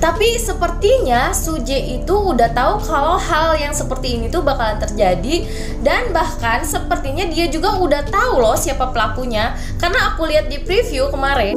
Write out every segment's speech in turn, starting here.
Tapi sepertinya Suje itu udah tahu kalau hal yang seperti ini tuh bakalan terjadi. Dan bahkan sepertinya dia juga udah tahu loh siapa pelakunya, karena aku lihat di preview kemarin.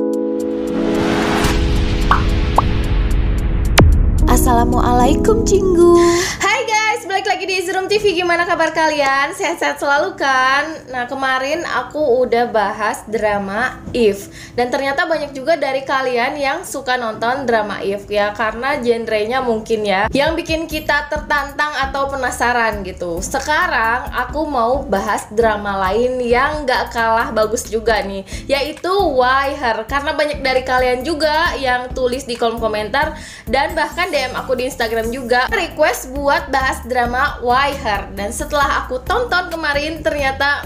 Assalamualaikum Cinggu. Hai guys, balik lagi di Easy Room TV. Gimana kabar kalian? Sehat-sehat selalu kan? Nah, kemarin aku udah bahas drama If, dan ternyata banyak juga dari kalian yang suka nonton drama If ya, karena genrenya mungkin ya yang bikin kita tertantang atau penasaran gitu. Sekarang aku mau bahas drama lain yang gak kalah bagus juga nih, yaitu Why Her. Karena banyak dari kalian juga yang tulis di kolom komentar dan bahkan DM aku di Instagram juga request buat bahas drama Why Her. Dan setelah aku tonton kemarin, ternyata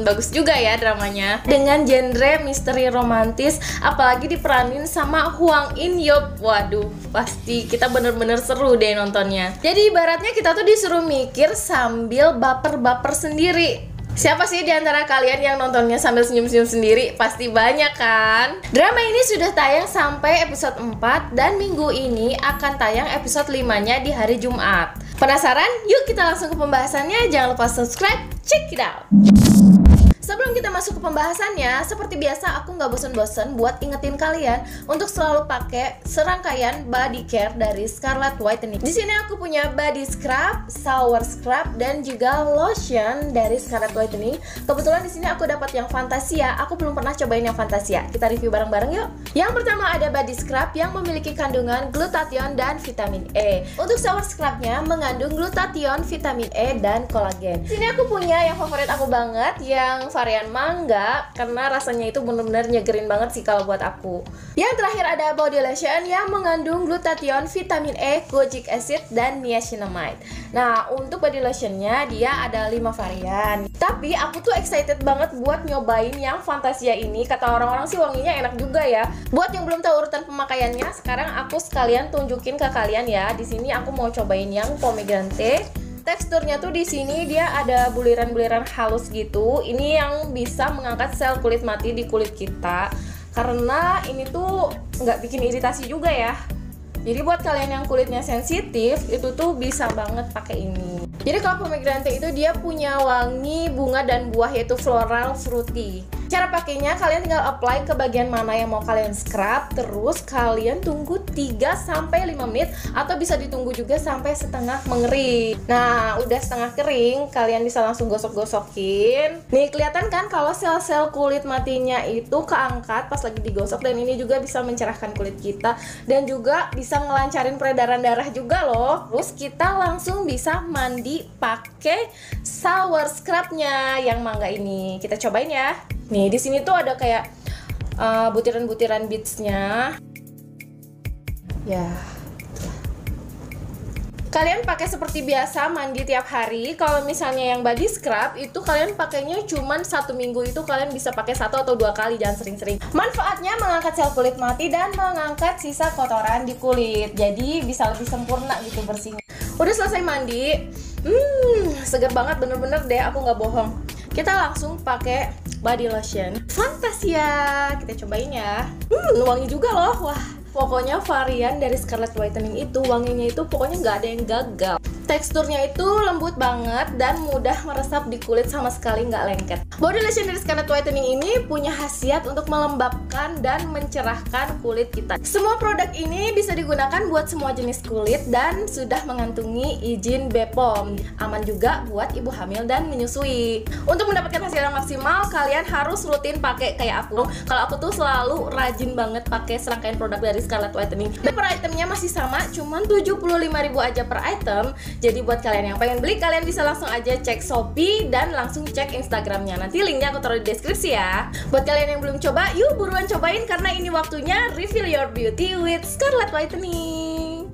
bagus juga ya dramanya, dengan genre misteri romantis, apalagi diperanin sama Hwang In Yup. Waduh, pasti kita bener-bener seru deh nontonnya. Jadi ibaratnya kita tuh disuruh mikir sambil baper-baper sendiri. Siapa sih diantara kalian yang nontonnya sambil senyum-senyum sendiri? Pasti banyak kan? Drama ini sudah tayang sampai episode 4 dan minggu ini akan tayang episode 5-nya di hari Jumat. Penasaran? Yuk kita langsung ke pembahasannya. Jangan lupa subscribe, check it out. Sebelum kita masuk ke pembahasannya, seperti biasa aku nggak bosen-bosen buat ingetin kalian untuk selalu pakai serangkaian body care dari Scarlett Whitening. Di sini aku punya body scrub, shower scrub, dan juga lotion dari Scarlett Whitening. Kebetulan di sini aku dapat yang Fantasia. Aku belum pernah cobain yang Fantasia. Kita review bareng-bareng yuk. Yang pertama ada body scrub yang memiliki kandungan glutathione dan vitamin E. Untuk shower scrubnya mengandung glutathione, vitamin E, dan kolagen. Di sini aku punya yang favorit aku banget, yang varian mangga, karena rasanya itu bener-bener nyegerin banget sih kalau buat aku. Yang terakhir ada body lotion yang mengandung glutathione, vitamin E, kojic acid, dan niacinamide. Nah, untuk body lotionnya dia ada 5 varian. Tapi aku tuh excited banget buat nyobain yang Fantasia ini. Kata orang-orang sih wanginya enak juga ya. Buat yang belum tahu urutan pemakaiannya, sekarang aku sekalian tunjukin ke kalian ya. Di sini aku mau cobain yang pomegranate. Teksturnya tuh di sini dia ada buliran-buliran halus gitu. Ini yang bisa mengangkat sel kulit mati di kulit kita, karena ini tuh nggak bikin iritasi juga ya. Jadi buat kalian yang kulitnya sensitif, itu tuh bisa banget pakai ini. Jadi kalau pomegranate itu dia punya wangi bunga dan buah, yaitu floral fruity. Cara pakainya, kalian tinggal apply ke bagian mana yang mau kalian scrub, terus kalian tunggu 3-5 menit, atau bisa ditunggu juga sampai setengah mengering. Nah, udah setengah kering, kalian bisa langsung gosok-gosokin. Nih, kelihatan kan kalau sel-sel kulit matinya itu keangkat pas lagi digosok, dan ini juga bisa mencerahkan kulit kita, dan juga bisa ngelancarin peredaran darah juga loh. Terus kita langsung bisa mandi pakai shower scrubnya yang mangga ini. Kita cobain ya. Nih, di sini tuh ada kayak butiran-butiran beadsnya. Ya. Kalian pakai seperti biasa mandi tiap hari. Kalau misalnya yang body scrub itu kalian pakainya cuman 1 minggu, itu kalian bisa pakai 1 atau 2 kali, jangan sering-sering. Manfaatnya mengangkat sel kulit mati dan mengangkat sisa kotoran di kulit. Jadi bisa lebih sempurna gitu bersihnya. Udah selesai mandi, seger banget bener-bener deh, aku nggak bohong. Kita langsung pakai body lotion Fantasia. Kita cobain ya. Wangi juga loh. Wah, pokoknya varian dari Scarlett Whitening itu wanginya itu pokoknya nggak ada yang gagal. Teksturnya itu lembut banget dan mudah meresap di kulit, sama sekali nggak lengket. Body lotion dari Scarlett Whitening ini punya khasiat untuk melembabkan dan mencerahkan kulit kita. Semua produk ini bisa digunakan buat semua jenis kulit dan sudah mengantungi izin BPOM. Aman juga buat ibu hamil dan menyusui. Untuk mendapatkan hasil yang maksimal, kalian harus rutin pakai kayak aku. Kalau aku tuh selalu rajin banget pakai serangkaian produk dari Scarlett Whitening. Dan per itemnya masih sama, cuman 75.000 aja per item. Jadi buat kalian yang pengen beli, kalian bisa langsung aja cek Shopee dan langsung cek Instagramnya. Nanti linknya aku taruh di deskripsi ya. Buat kalian yang belum coba, yuk buruan cobain, karena ini waktunya reveal your beauty with Scarlett Whitening.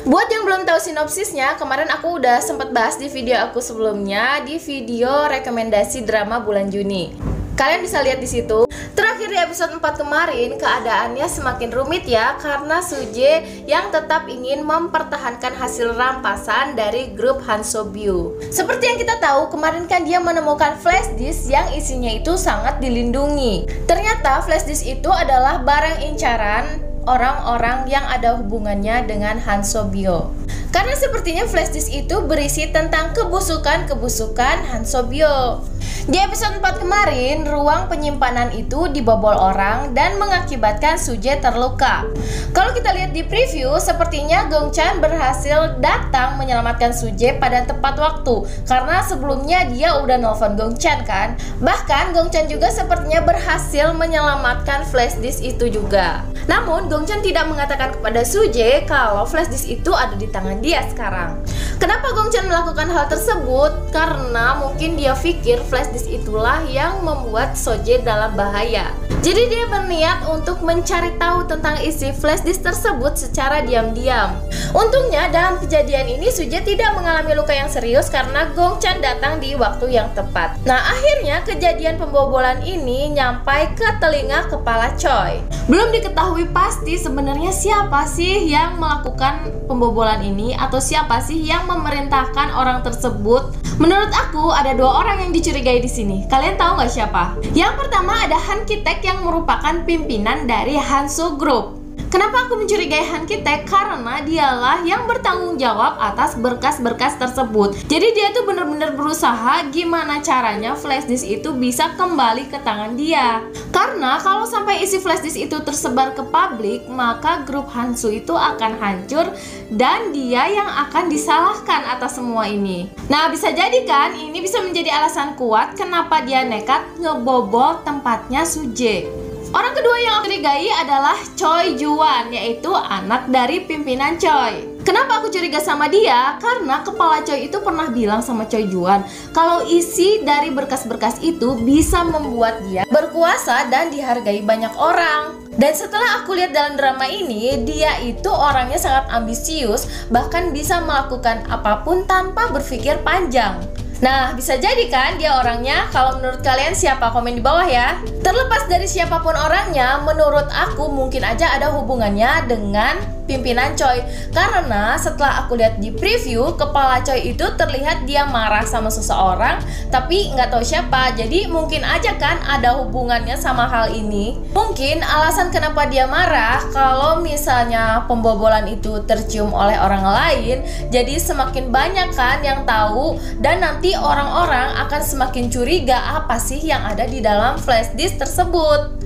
Buat yang belum tahu sinopsisnya, kemarin aku udah sempat bahas di video aku sebelumnya, di video rekomendasi drama bulan Juni. Kalian bisa lihat di situ. Terakhir di episode 4 kemarin, keadaannya semakin rumit ya, karena Suje yang tetap ingin mempertahankan hasil rampasan dari grup Hansobyu. Seperti yang kita tahu, kemarin kan dia menemukan flash disk yang isinya itu sangat dilindungi. Ternyata flash disk itu adalah barang incaran orang-orang yang ada hubungannya dengan Han So Bio. Karena sepertinya flash disk itu berisi tentang kebusukan-kebusukan Han So Bio. Di episode 4 kemarin, ruang penyimpanan itu dibobol orang dan mengakibatkan Suje terluka. Kalau kita lihat di preview, sepertinya Gong Chan berhasil datang menyelamatkan Suje pada tepat waktu. Karena sebelumnya dia udah nelfon Gong Chan kan. Bahkan Gong Chan juga sepertinya berhasil menyelamatkan flash disk itu juga. Namun Gong Chan tidak mengatakan kepada Suje kalau flash disk itu ada di tangan dia sekarang. Kenapa Gong Chan melakukan hal tersebut? Karena mungkin dia pikir flash disk itulah yang membuat Suje dalam bahaya. Jadi dia berniat untuk mencari tahu tentang isi flash disk tersebut secara diam-diam. Untungnya dalam kejadian ini Suje tidak mengalami luka yang serius karena Gong Chan datang di waktu yang tepat. Nah, akhirnya kejadian pembobolan ini nyampai ke telinga kepala Choi. Belum diketahui pasti sebenarnya siapa sih yang melakukan pembobolan ini atau siapa sih yang memerintahkan orang tersebut. Menurut aku ada dua orang yang dicurigai di sini. Kalian tahu nggak siapa? Yang pertama ada Han Ki-taek yang merupakan pimpinan dari Hanso Group. Kenapa aku mencurigai Han Ki-taek? Karena dialah yang bertanggung jawab atas berkas-berkas tersebut. Jadi dia tuh bener-bener berusaha gimana caranya flash disk itu bisa kembali ke tangan dia. Karena kalau sampai isi flash disk itu tersebar ke publik, maka grup Hansu itu akan hancur dan dia yang akan disalahkan atas semua ini. Nah, bisa jadi kan ini bisa menjadi alasan kuat kenapa dia nekat ngebobol tempatnya Suje. Orang kedua yang aku curigai adalah Choi Juan, yaitu anak dari pimpinan Choi. Kenapa aku curiga sama dia? Karena kepala Choi itu pernah bilang sama Choi Juan kalau isi dari berkas-berkas itu bisa membuat dia berkuasa dan dihargai banyak orang. Dan setelah aku lihat dalam drama ini, dia itu orangnya sangat ambisius, bahkan bisa melakukan apapun tanpa berpikir panjang. Nah, bisa jadi kan dia orangnya? Kalau menurut kalian siapa? Komen di bawah ya. Terlepas dari siapapun orangnya, menurut aku mungkin aja ada hubungannya dengan pimpinan Choi. Karena setelah aku lihat di preview, kepala Choi itu terlihat dia marah sama seseorang, tapi nggak tahu siapa. Jadi mungkin aja kan ada hubungannya sama hal ini. Mungkin alasan kenapa dia marah kalau misalnya pembobolan itu tercium oleh orang lain, jadi semakin banyak kan yang tahu dan nanti orang-orang akan semakin curiga apa sih yang ada di dalam flash disk tersebut.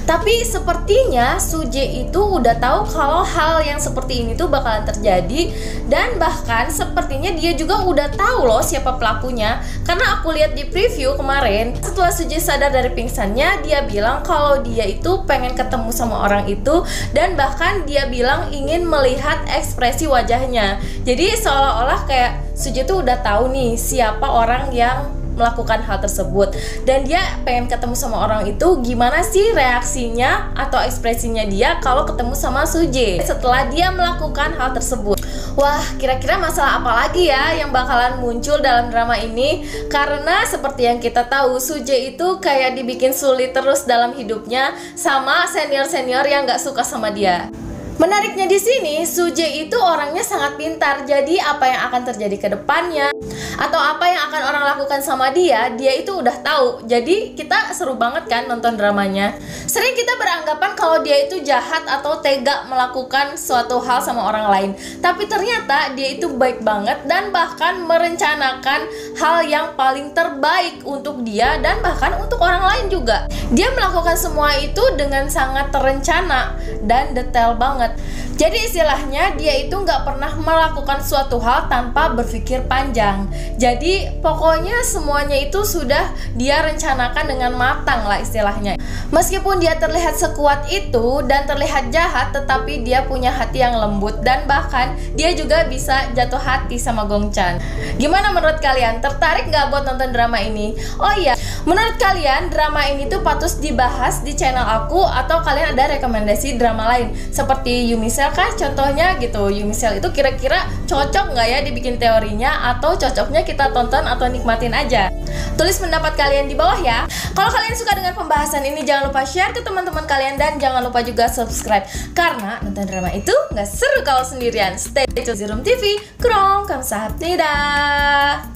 Tapi sepertinya Suje itu udah tahu kalau hal yang seperti ini tuh bakalan terjadi. Dan bahkan sepertinya dia juga udah tahu loh siapa pelakunya. Karena aku lihat di preview kemarin, setelah Suje sadar dari pingsannya, dia bilang kalau dia itu pengen ketemu sama orang itu. Dan bahkan dia bilang ingin melihat ekspresi wajahnya. Jadi seolah-olah kayak Suje tuh udah tahu nih siapa orang yang melakukan hal tersebut, dan dia pengen ketemu sama orang itu. Gimana sih reaksinya atau ekspresinya dia kalau ketemu sama Suje setelah dia melakukan hal tersebut. Wah, kira-kira masalah apa lagi ya yang bakalan muncul dalam drama ini? Karena seperti yang kita tahu, Suje itu kayak dibikin sulit terus dalam hidupnya sama senior-senior yang gak suka sama dia. Menariknya di sini, Suje itu orangnya sangat pintar. Jadi apa yang akan terjadi ke depannya atau apa yang akan orang lakukan sama dia itu udah tahu. Jadi kita seru banget kan nonton dramanya. Sering kita beranggapan kalau dia itu jahat atau tega melakukan suatu hal sama orang lain. Tapi ternyata dia itu baik banget dan bahkan merencanakan hal yang paling terbaik untuk dia dan bahkan untuk orang lain juga. Dia melakukan semua itu dengan sangat terencana dan detail banget. Jadi istilahnya dia itu nggak pernah melakukan suatu hal tanpa berpikir panjang. Jadi pokoknya semuanya itu sudah dia rencanakan dengan matang lah istilahnya. Meskipun dia terlihat sekuat itu dan terlihat jahat, tetapi dia punya hati yang lembut dan bahkan dia juga bisa jatuh hati sama Gong Chan. Gimana menurut kalian? Tertarik nggak buat nonton drama ini? Oh iya, menurut kalian drama ini tuh patut dibahas di channel aku atau kalian ada rekomendasi drama lain seperti Yumi Cell kah contohnya gitu? Yumi Cell itu kira-kira cocok nggak ya dibikin teorinya atau cocoknya kita tonton atau nikmatin aja? Tulis pendapat kalian di bawah ya. Kalau kalian suka dengan pembahasan ini, jangan lupa share ke teman-teman kalian dan jangan lupa juga subscribe karena nonton drama itu nggak seru kalau sendirian. Stay tune Zerum TV, kurang kamsahamnida.